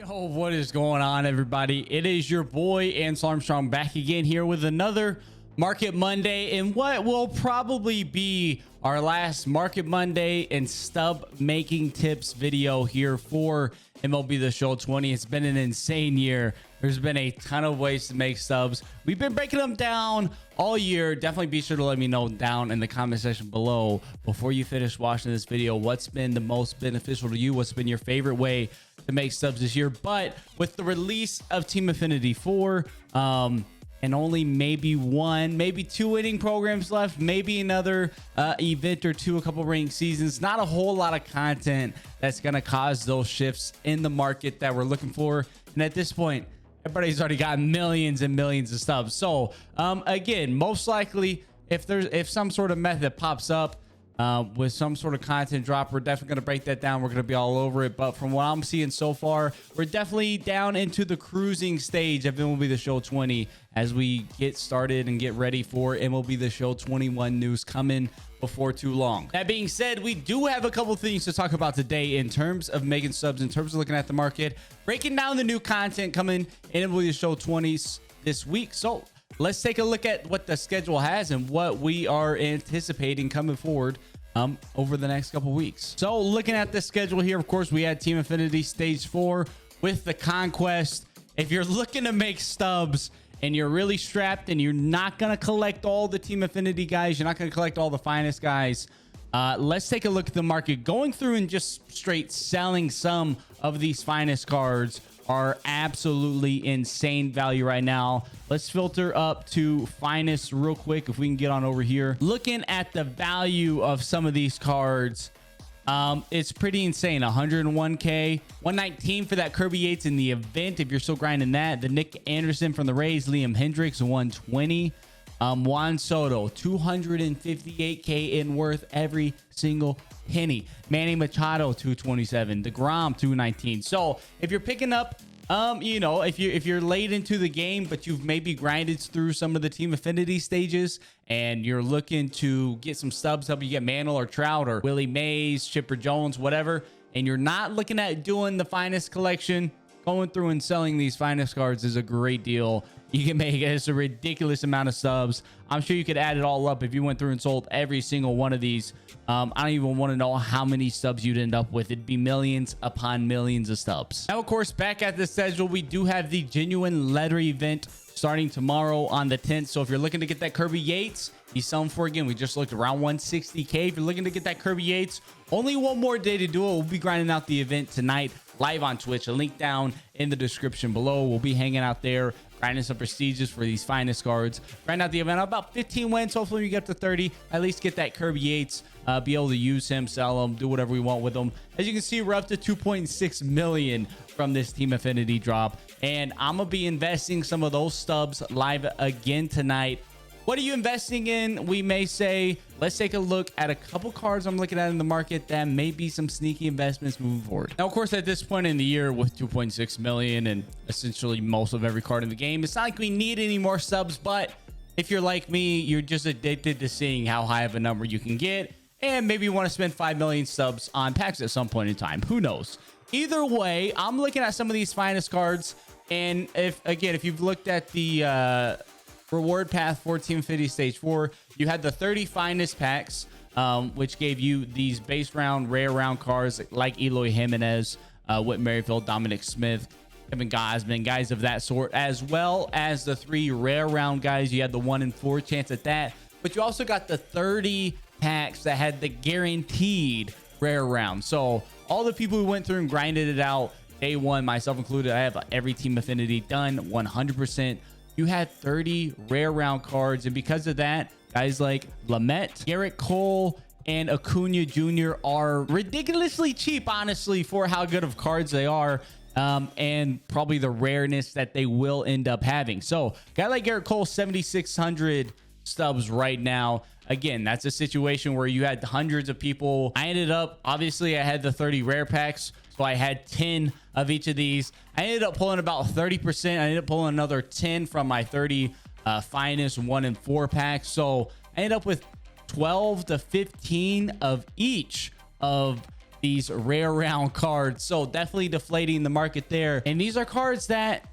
Yo, what is going on, everybody? It is your boy Ance Armstrong back again here with another Market Monday, and what will probably be our last Market Monday and stub making tips video here for MLB The Show 20. It's been an insane year. There's been a ton of ways to make stubs. We've been breaking them down all year. Definitely be sure to let me know down in the comment section below before you finish watching this video what's been the most beneficial to you, what's been your favorite way to make stubs this year. But with the release of Team Affinity 4 and only maybe one, maybe two inning programs left, maybe another event or two, a couple ranked seasons, not a whole lot of content that's going to cause those shifts in the market that we're looking for. And at this point, everybody's already got millions and millions of stubs. So again, most likely if some sort of method pops up with some sort of content drop, we're definitely going to break that down. We're going to be all over it. But from what I'm seeing so far, we're definitely down into the cruising stage of MLB The Show 20 as we get started and get ready for MLB The Show 21 news coming before too long. That being said, we do have a couple things to talk about today in terms of making subs, in terms of looking at the market, breaking down the new content coming in MLB The Show 20 this week. So let's take a look at what the schedule has and what we are anticipating coming forward over the next couple weeks. So looking at the schedule here, of course, we had Team Affinity Stage 4 with the Conquest. If you're looking to make stubs and you're really strapped and you're not going to collect all the Team Affinity guys, you're not going to collect all the finest guys, let's take a look at the market. Going through and just straight selling some of these finest cards are absolutely insane value right now. Let's filter up to finest real quick if we can get on over here. Looking at the value of some of these cards, it's pretty insane. 101k, 119 for that Kirby Yates in the event if you're still grinding that. The Nick Anderson from the Rays, Liam Hendricks 120. Juan Soto 258k in worth every single penny. Manny Machado 227. DeGrom 219. So if you're picking up you know, if you're late into the game but you've maybe grinded through some of the Team Affinity stages and you're looking to get some stubs, help you get Mantle or Trout or Willie Mays, Chipper Jones, whatever, and you're not looking at doing the finest collection, going through and selling these finest cards is a great deal. You can make it a ridiculous amount of subs. I'm sure you could add it all up if you went through and sold every single one of these. I don't even want to know how many stubs you'd end up with. It'd be millions upon millions of stubs. Now, of course, back at the schedule, we do have the Genuine Letter event starting tomorrow on the 10th. So if you're looking to get that Kirby Yates, he's selling for, again, we just looked around 160k. If you're looking to get that Kirby Yates, only one more day to do it. We'll be grinding out the event tonight live on Twitch. A link down in the description below. We'll be hanging out there, grinding some prestiges for these finest cards. Grind out the event, about 15 wins. Hopefully we get up to 30. At least get that Kirby Yates, be able to use him, sell him, do whatever we want with him. As you can see, we're up to 2.6 million from this Team Affinity drop, and I'm gonna be investing some of those stubs live again tonight. What are you investing in? We may say, let's take a look at a couple cards I'm looking at in the market that may be some sneaky investments moving forward. Now, of course, at this point in the year with 2.6 million and essentially most of every card in the game, it's not like we need any more subs, but if you're like me, you're just addicted to seeing how high of a number you can get and maybe you want to spend 5 million subs on packs at some point in time. Who knows? Either way, I'm looking at some of these finest cards, and if you've looked at the reward path for Team Affinity Stage 4, you had the 30 finest packs, which gave you these base round, rare round cards like Eloy Jimenez, Whit Merrifield, Dominic Smith, Kevin Gausman, guys of that sort, as well as the 3 rare round guys. You had the 1 in 4 chance at that, but you also got the 30 packs that had the guaranteed rare round. So all the people who went through and grinded it out day one, myself included, I have every Team Affinity done 100%. You had 30 rare round cards, and because of that, guys like Lamet, Garrett Cole, and Acuna Jr. are ridiculously cheap, honestly, for how good of cards they are, and probably the rareness that they will end up having. So guy like Garrett Cole, 7,600 stubs right now. Again, that's a situation where you had hundreds of people. I ended up, obviously I had the 30 rare packs, so I had 10 of each of these. I ended up pulling about 30%. I ended up pulling another 10 from my 30 finest 1 in 4 packs. So I ended up with 12 to 15 of each of these rare round cards. So definitely deflating the market there. And these are cards that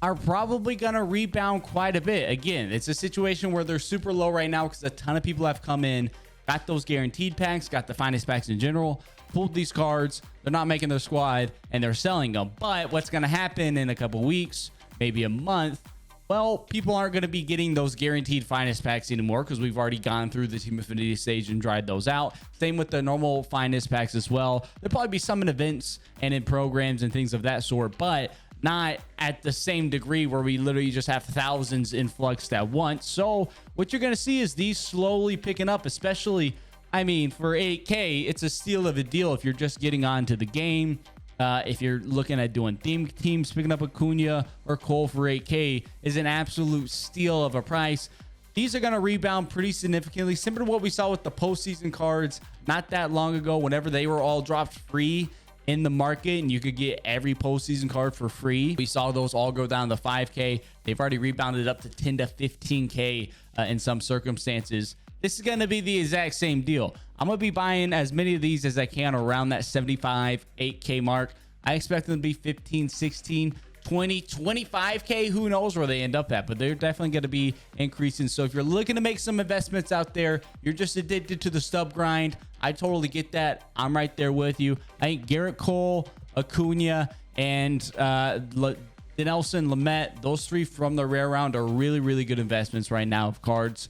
are probably going to rebound quite a bit. Again, it's a situation where they're super low right now because a ton of people have come in, got those guaranteed packs, got the finest packs in general, pulled these cards. They're not making their squad and they're selling them. But what's going to happen in a couple weeks, maybe a month, well, people aren't going to be getting those guaranteed finest packs anymore because we've already gone through the Team Affinity stage and dried those out. Same with the normal finest packs as well. There'll probably be some in events and in programs and things of that sort, but not at the same degree where we literally just have thousands influxed at once. So what you're going to see is these slowly picking up, especially, I mean, for 8K, it's a steal of a deal if you're just getting onto the game. If you're looking at doing theme teams, picking up Acuna or Cole for 8K is an absolute steal of a price. These are going to rebound pretty significantly, similar to what we saw with the postseason cards not that long ago, whenever they were all dropped free in the market and you could get every postseason card for free. We saw those all go down to 5K. They've already rebounded up to 10 to 15K in some circumstances. This is going to be the exact same deal. I'm going to be buying as many of these as I can around that 75, 8K mark. I expect them to be 15, 16, 20, 25K. Who knows where they end up at, but they're definitely going to be increasing. So if you're looking to make some investments out there, you're just addicted to the stub grind, I totally get that. I'm right there with you. I think Garrett Cole, Acuna, and Dinelson, Lamet, those three from the rare round are really, really good investments right now of cards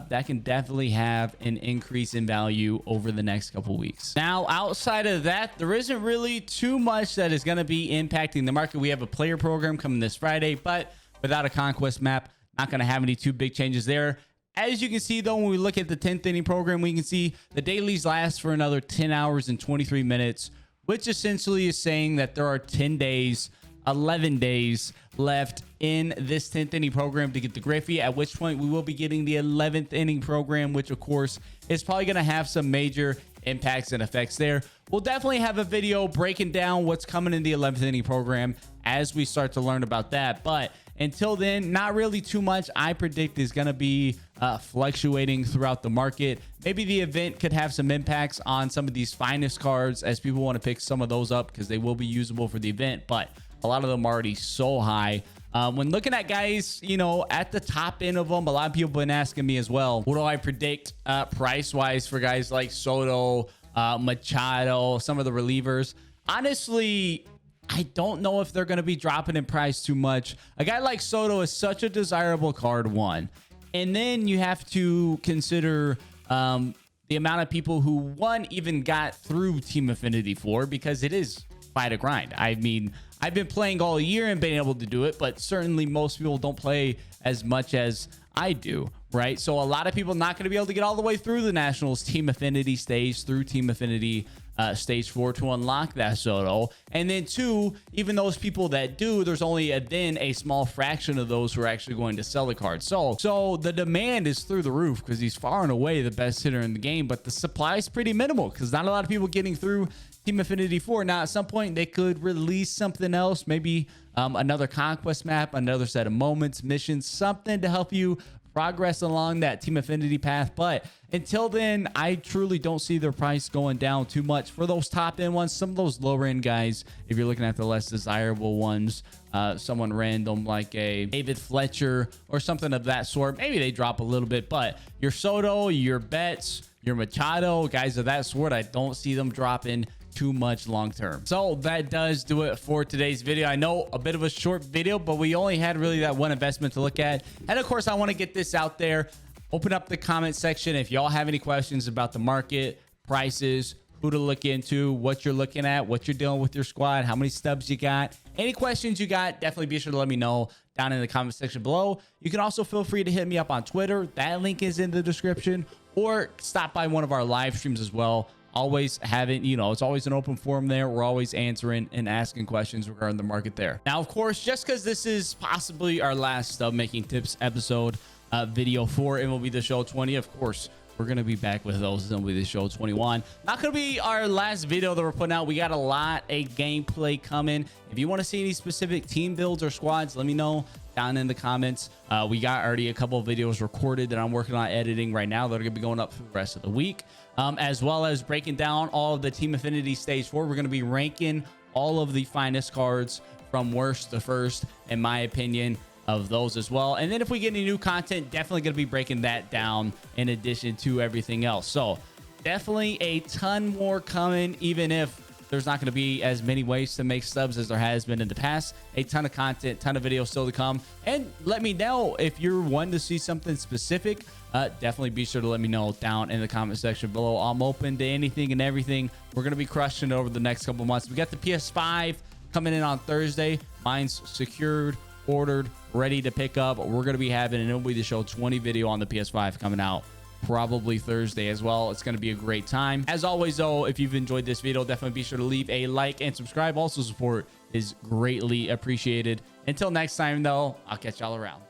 that can definitely have an increase in value over the next couple weeks. Now, outside of that, there isn't really too much that is going to be impacting the market. We have a player program coming this Friday, but without a conquest map, not going to have any too big changes there. As you can see, though, when we look at the 10th inning program, we can see the dailies last for another 10 hours and 23 minutes, which essentially is saying that there are 10 days, 11 days left in this 10th inning program to get the Griffey, at which point we will be getting the 11th inning program, which of course is probably going to have some major impacts and effects there. We'll definitely have a video breaking down what's coming in the 11th inning program as we start to learn about that. But until then, not really too much I predict is going to be fluctuating throughout the market. Maybe the event could have some impacts on some of these finest cards as people want to pick some of those up because they will be usable for the event, but a lot of them are already so high. When looking at guys, you know, at the top end of them, a lot of people have been asking me as well, what do I predict price wise for guys like Soto, Machado, some of the relievers? Honestly, I don't know if they're going to be dropping in price too much. A guy like Soto is such a desirable card, one. And then you have to consider the amount of people who, one, even got through Team Affinity 4, because it is quite a grind. I mean, I've been playing all year and been able to do it, but certainly most people don't play as much as I do, right? So a lot of people not going to be able to get all the way through the Nationals Team Affinity stage, through Team Affinity stage 4 to unlock that Soto. And then two, even those people that do, there's only then a small fraction of those who are actually going to sell the card. So the demand is through the roof because he's far and away the best hitter in the game, but the supply is pretty minimal because not a lot of people getting through Team Affinity 4. Now, at some point, they could release something else, maybe another conquest map, another set of moments, missions, something to help you progress along that Team Affinity path. But until then, I truly don't see their price going down too much for those top end ones. Some of those lower end guys, if you're looking at the less desirable ones, someone random like a David Fletcher or something of that sort, maybe they drop a little bit. But your Soto, your Betts, your Machado, guys of that sort, I don't see them dropping too much long term. So that does do it for today's video. I know a bit of a short video, but we only had really that one investment to look at. And of course, I want to get this out there. Open up the comment section if y'all have any questions about the market, prices, who to look into, what you're looking at, what you're dealing with your squad, how many stubs you got. Any questions you got, definitely be sure to let me know down in the comment section below. You can also feel free to hit me up on Twitter. That link is in the description, or stop by one of our live streams as well. Always having, you know, it's always an open forum there. We're always answering and asking questions regarding the market there. Now, of course, just because this is possibly our last stub making tips episode video for MLB The Show 20, of course, we're gonna be back with those MLB The Show 21. Not gonna be our last video that we're putting out. We got a lot of gameplay coming. If you want to see any specific team builds or squads, let me know down in the comments. We got already a couple of videos recorded that I'm working on editing right now that are gonna be going up for the rest of the week, as well as breaking down all of the Team Affinity Stage 4. We're gonna be ranking all of the finest cards from worst to first, in my opinion, of those as well. And then if we get any new content, definitely going to be breaking that down in addition to everything else. So definitely a ton more coming, even if there's not going to be as many ways to make stubs as there has been in the past. A ton of content, ton of videos still to come. And let me know if you're wanting to see something specific. Definitely be sure to let me know down in the comment section below. I'm open to anything and everything. We're going to be crushing it over the next couple months. We got the PS5 coming in on Thursday. Mine's secured, ordered, ready to pick up. We're going to be having an MLB The Show 20 video on the PS5 coming out probably Thursday as well. It's going to be a great time. As always, though, if you've enjoyed this video, definitely be sure to leave a like and subscribe. Also, support is greatly appreciated. Until next time, though, I'll catch y'all around.